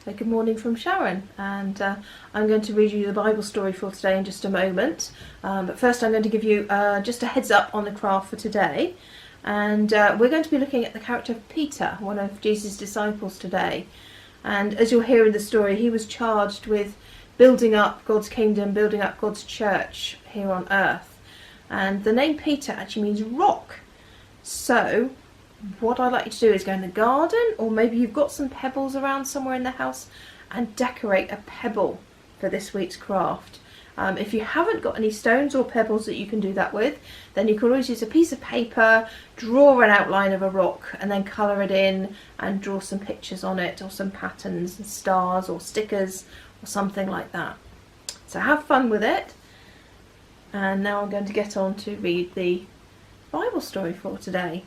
Good morning from Sharon, and I'm going to read you the Bible story for today in just a moment. But first I'm going to give you just a heads up on the craft for today. And we're going to be looking at the character of Peter, one of Jesus' disciples today. And as you'll hear in the story, he was charged with building up God's kingdom, building up God's church here on earth. And the name Peter actually means rock. So what I'd like you to do is go in the garden, or maybe you've got some pebbles around somewhere in the house, and decorate a pebble for this week's craft. If you haven't got any stones or pebbles that you can do that with, then you can always use a piece of paper, draw an outline of a rock, and then colour it in and draw some pictures on it, or some patterns and stars or stickers or something like that. So have fun with it. And now I'm going to get on to read the Bible story for today.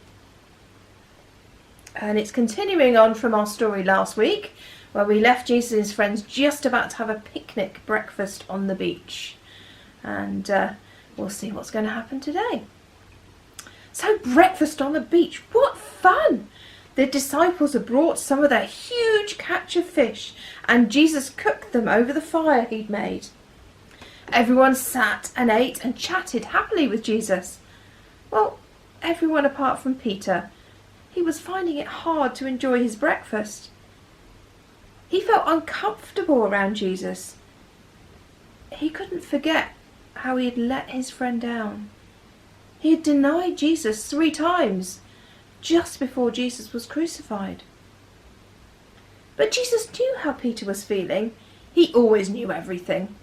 And it's continuing on from our story last week, where we left Jesus and his friends just about to have a picnic breakfast on the beach. And we'll see what's going to happen today. So, breakfast on the beach, what fun! The disciples had brought some of their huge catch of fish, and Jesus cooked them over the fire he'd made. Everyone sat and ate and chatted happily with Jesus. Well, everyone apart from Peter. He was finding it hard to enjoy his breakfast. He felt uncomfortable around Jesus. He couldn't forget how he had let his friend down. He had denied Jesus 3 times, just before Jesus was crucified. But Jesus knew how Peter was feeling. He always knew everything.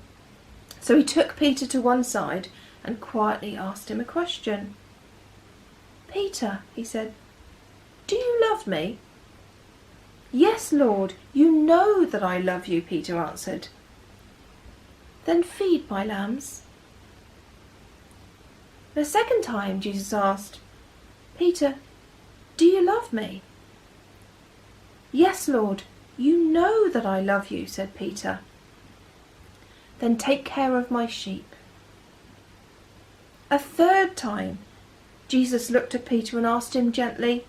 So he took Peter to one side and quietly asked him a question. "Peter," he said, "do you love me?" "Yes, Lord, you know that I love you," Peter answered. "Then feed my lambs." The second time Jesus asked, "Peter, do you love me?" "Yes, Lord, you know that I love you," said Peter. "Then take care of my sheep." A third time Jesus looked at Peter and asked him gently,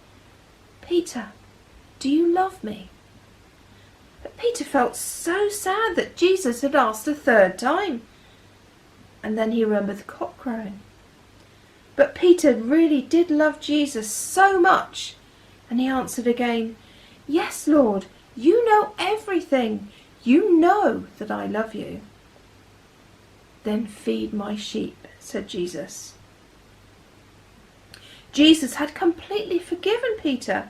"Peter, do you love me?" But Peter felt so sad that Jesus had asked a third time. And then he remembered the cock crowing. But Peter really did love Jesus so much, and he answered again, "Yes, Lord, you know everything. You know that I love you." "Then feed my sheep," said Jesus. Jesus had completely forgiven Peter,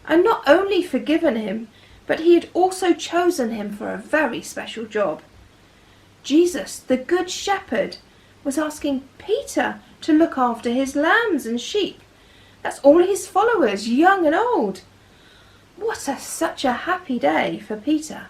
and not only forgiven him, but he had also chosen him for a very special job. Jesus, the Good Shepherd, was asking Peter to look after his lambs and sheep. That's all his followers, young and old. Such a happy day for Peter.